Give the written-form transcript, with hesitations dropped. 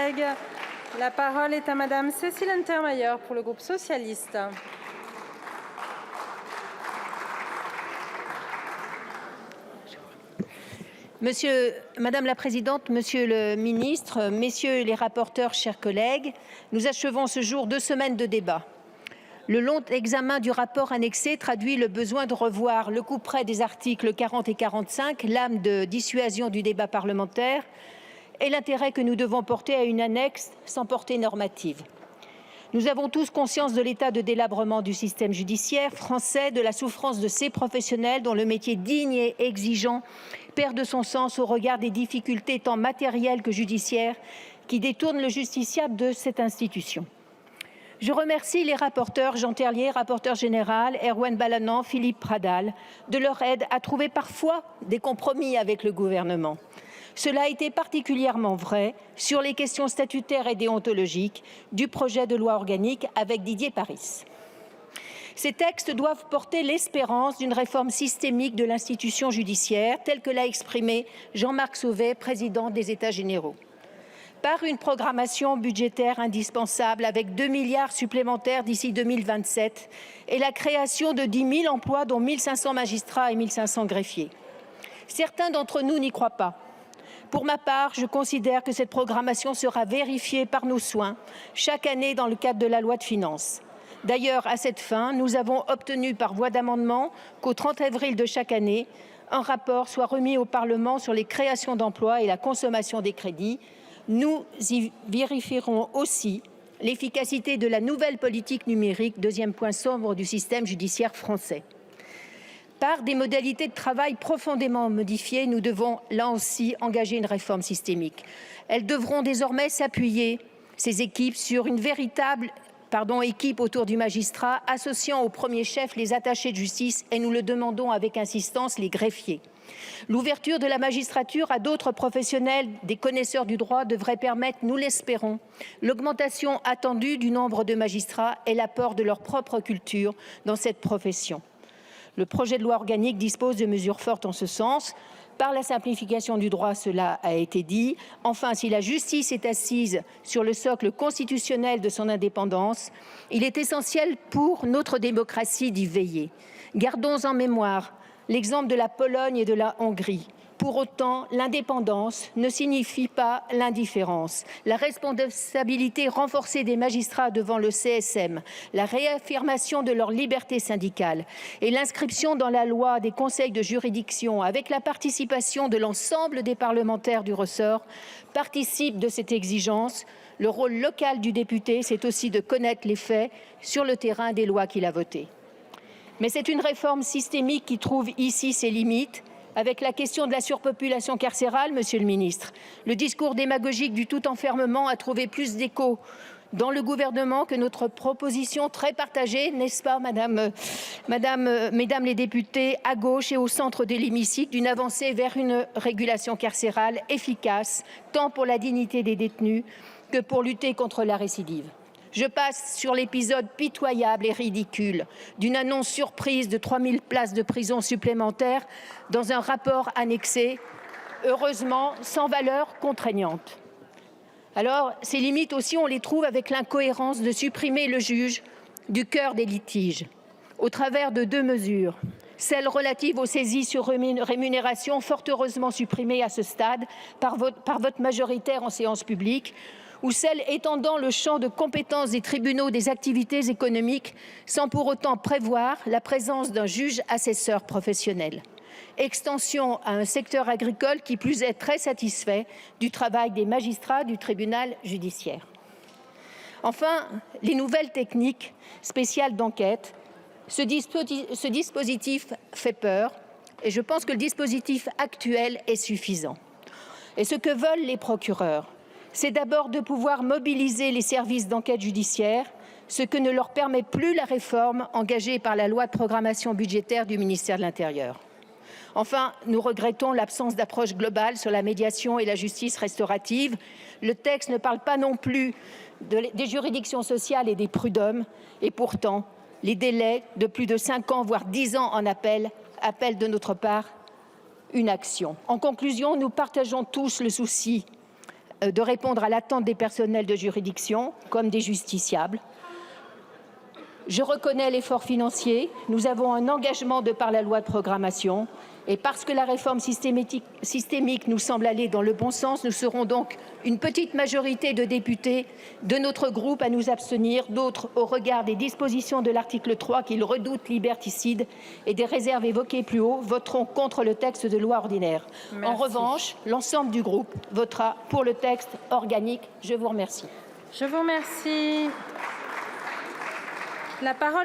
collègue. La parole est à Madame Cécile Untermaier pour le groupe socialiste. Madame la Présidente, Monsieur le Ministre, Messieurs les rapporteurs, chers collègues, nous achevons ce jour 2 semaines de débat. Le long examen du rapport annexé traduit le besoin de revoir le couperet des articles 40 et 45, l'âme de dissuasion du débat parlementaire, et l'intérêt que nous devons porter à une annexe sans portée normative. Nous avons tous conscience de l'état de délabrement du système judiciaire français, de la souffrance de ces professionnels dont le métier digne et exigeant perd de son sens au regard des difficultés tant matérielles que judiciaires qui détournent le justiciable de cette institution. Je remercie les rapporteurs Jean Terlier, rapporteur général, Erwan Balanant, Philippe Pradal, de leur aide à trouver parfois des compromis avec le gouvernement. Cela a été particulièrement vrai sur les questions statutaires et déontologiques du projet de loi organique avec Didier Paris. Ces textes doivent porter l'espérance d'une réforme systémique de l'institution judiciaire, telle que l'a exprimé Jean-Marc Sauvé, président des États généraux. Par une programmation budgétaire indispensable avec 2 milliards supplémentaires d'ici 2027 et la création de 10 000 emplois, dont 1 500 magistrats et 1 500 greffiers. Certains d'entre nous n'y croient pas. Pour ma part, je considère que cette programmation sera vérifiée par nos soins chaque année dans le cadre de la loi de finances. D'ailleurs, à cette fin, nous avons obtenu par voie d'amendement qu'au 30 avril de chaque année, un rapport soit remis au Parlement sur les créations d'emplois et la consommation des crédits. Nous y vérifierons aussi l'efficacité de la nouvelle politique numérique, deuxième point sombre du système judiciaire français. Par des modalités de travail profondément modifiées, nous devons là aussi engager une réforme systémique. Elles devront désormais s'appuyer, ces équipes, sur une véritable équipe autour du magistrat, associant au premier chef les attachés de justice et nous le demandons avec insistance, les greffiers. L'ouverture de la magistrature à d'autres professionnels, des connaisseurs du droit, devrait permettre, nous l'espérons, l'augmentation attendue du nombre de magistrats et l'apport de leur propre culture dans cette profession. Le projet de loi organique dispose de mesures fortes en ce sens. Par la simplification du droit, cela a été dit. Enfin, si la justice est assise sur le socle constitutionnel de son indépendance, il est essentiel pour notre démocratie d'y veiller. Gardons en mémoire l'exemple de la Pologne et de la Hongrie. Pour autant, l'indépendance ne signifie pas l'indifférence. La responsabilité renforcée des magistrats devant le CSM, la réaffirmation de leur liberté syndicale et l'inscription dans la loi des conseils de juridiction avec la participation de l'ensemble des parlementaires du ressort participent de cette exigence. Le rôle local du député, c'est aussi de connaître les faits sur le terrain des lois qu'il a votées. Mais c'est une réforme systémique qui trouve ici ses limites. Avec la question de la surpopulation carcérale, Monsieur le Ministre, le discours démagogique du tout enfermement a trouvé plus d'écho dans le gouvernement que notre proposition très partagée, n'est-ce pas, mesdames les députés, à gauche et au centre de l'hémicycle, d'une avancée vers une régulation carcérale efficace, tant pour la dignité des détenus que pour lutter contre la récidive. Je passe sur l'épisode pitoyable et ridicule d'une annonce surprise de 3 000 places de prison supplémentaires dans un rapport annexé, heureusement sans valeur contraignante. Alors, ces limites aussi, on les trouve avec l'incohérence de supprimer le juge du cœur des litiges au travers de 2 mesures. Celle relative aux saisies sur rémunération, fort heureusement supprimée à ce stade par vote majoritaire en séance publique, ou celle étendant le champ de compétences des tribunaux des activités économiques sans pour autant prévoir la présence d'un juge assesseur professionnel. Extension à un secteur agricole qui plus est très satisfait du travail des magistrats du tribunal judiciaire. Enfin, les nouvelles techniques spéciales d'enquête. Ce dispositif fait peur et je pense que le dispositif actuel est suffisant. Et ce que veulent les procureurs, c'est d'abord de pouvoir mobiliser les services d'enquête judiciaire, ce que ne leur permet plus la réforme engagée par la loi de programmation budgétaire du ministère de l'Intérieur. Enfin, nous regrettons l'absence d'approche globale sur la médiation et la justice restaurative. Le texte ne parle pas non plus des juridictions sociales et des prud'hommes, et pourtant, les délais de plus de 5 ans, voire 10 ans en appellent de notre part une action. En conclusion, nous partageons tous le souci de répondre à l'attente des personnels de juridiction comme des justiciables. Je reconnais l'effort financier. Nous avons un engagement de par la loi de programmation. Et parce que la réforme systémique nous semble aller dans le bon sens, nous serons donc une petite majorité de députés de notre groupe à nous abstenir. D'autres, au regard des dispositions de l'article 3 qu'ils redoutent liberticides et des réserves évoquées plus haut, voteront contre le texte de loi ordinaire. Merci. En revanche, l'ensemble du groupe votera pour le texte organique. Je vous remercie. Je vous remercie. La parole